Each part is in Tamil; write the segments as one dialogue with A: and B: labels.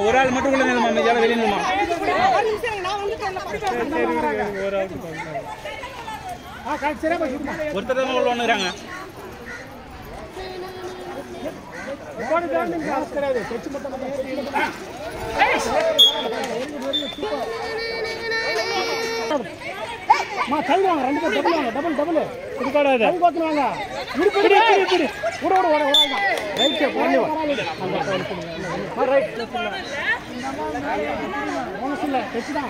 A: ஒரு ஆள் மட்டும் உள்ள நில்லுமா, மீதியால வெளிய நில்லுமா. ஒருத்தர் தான் உள்ள வந்துறாங்க.
B: மா கைவாங்க ரெண்டு பேர் டபுள் வாங்க டபுள் இதுக்காடாத கை கோத்துவாங்க இப்படி ஓட ரைட் போனி வா ரைட் போனஸ் இல்ல டச் தான்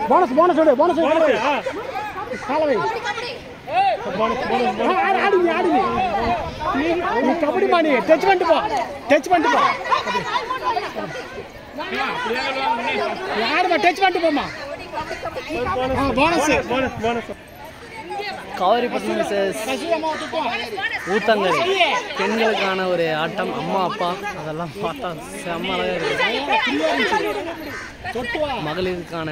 B: போனஸ் ஓடு காலவை போனஸ் ஆடி நீ கபடி மானி டச் பண்ணிட்டு போ யாருமா டச் பண்ணிட்டு போமா போனஸ்
C: காவிரிப்பட்டினம் மிஸ்ஸஸ் ஊத்தங்கரை பெண்களுக்கான ஒரு ஆட்டம். அம்மா அப்பா அதெல்லாம் பார்த்தா செம்ம அழகாக இருக்கு. மகளிருக்கான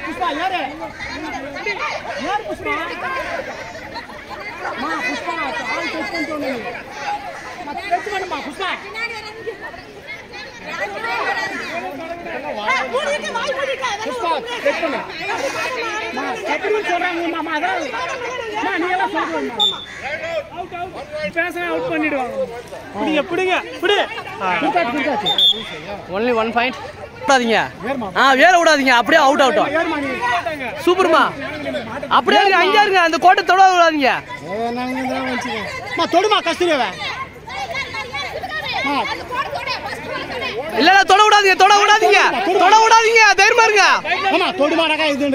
B: புஷ்பா யாரு புஷ்பா புஷ்பா ஆள் டச் பண்ணிட்டு டச் பண்ணுமா புஷ்பா புஷ்பா டச் பண்ணு கபடி சொல்றாங்க மாமா அதான் நீ எல்லாம் சொல்றீங்க பேச அவுட் பண்ணிடுவாங்க. பிடிங்க
C: ஒன்லி 1 பாயிண்ட். விடாதீங்க வேற விடாதீங்க, அப்படியே அவுட் சூப்பர்மா. அப்படியே அங்கே இருங்க, அந்த கோட்டை தொட விடாதீங்க.
B: தொடுமா கஸ்தூரியாவை
C: இல்ல தொட விடாதீங்க தைரியமா இருங்க.
B: ஆமா தொடுமாடா இது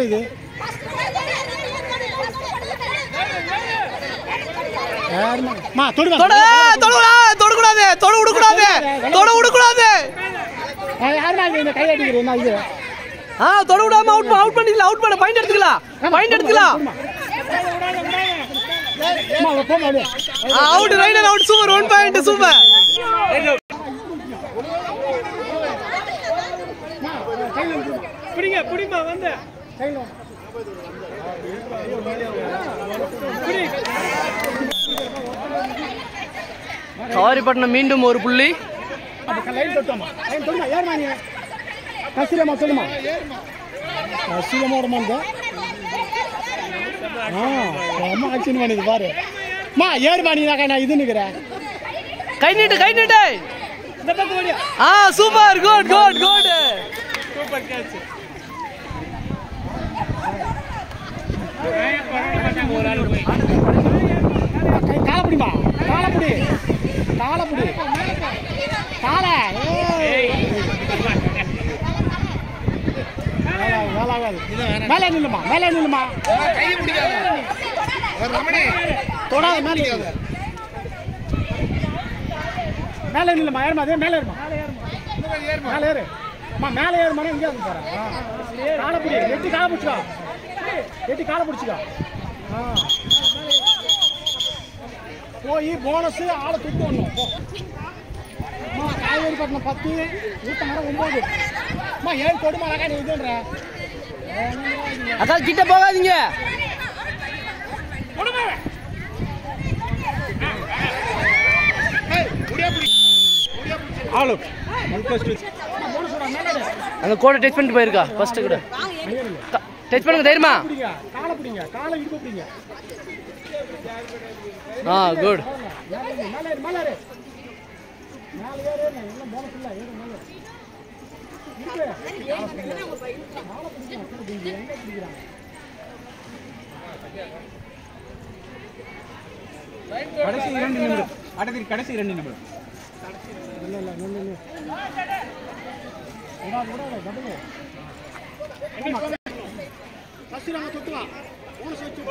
C: காவிரிப்பட்டினம் மீண்டும் ஒரு புள்ளி. கை நீட்டு சூப்பர் குட்
B: காலப்புடி காலை மேலே நில்லுமா தொடாத மேலே நில்லுமா ஏறுமா அதே மேலே ஏறுமா மேலே ஏறுமா இங்கே வந்து போறேன். காலப்புடி எட்டி காலை பிடிச்சிக்கோ போய் போனஸ் ஆளை தூக்கி வரணும். காவேரிப்பட்டினம் 10 ஊத்தமரம் 9 7 கொடுமா அழகா நீ இதுன்ற
C: அதான் கிட்ட போகாதீங்க. அந்த கோடை டச் பண்ணிட்டு போயிருக்கா ஃபர்ஸ்ட் கூட டச் பண்ணுங்க தைரியமா.
B: காலை பிடிங்க காலை இடுப்பு பிடிங்க.
C: குட்
A: கடைசி 2 நிமிடம் ஆட்டத்தின் கடைசி 2 நிமிடம்.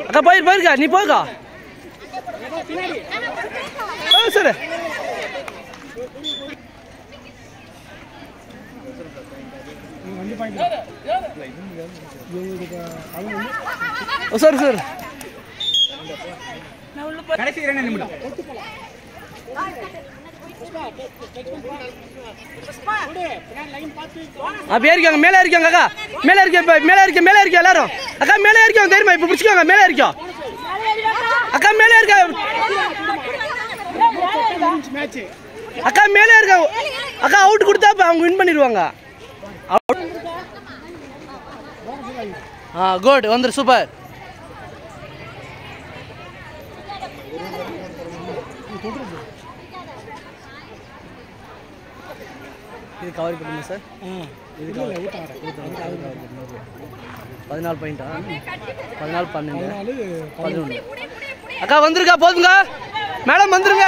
C: அக்கா போயிருக்கா நீ போயிருக்கா சரி சார்
A: கடைசி 2 நிமிடம்.
C: அப்படியே இருக்காங்க மேலே இருக்காங்க அக்கா மேலே இருக்க எல்லாரும் அக்கா மேலே இருக்காங்க தெரியுமா இப்போ பிடிச்சிக்கோங்க மேலே இருக்கோம் அக்கா மேலே இருக்க அக்கா மேலே இருக்க அக்கா அவுட் கொடுத்தா அவங்க வின் பண்ணிடுவாங்க குட் வந்துரு சூப்பர் இது கவர் பண்ணுங்க சார் இது 14 பாயிண்டா 14 12 11 அக்கா வந்துருக்கா போதுங்க மேடம் வந்துருங்க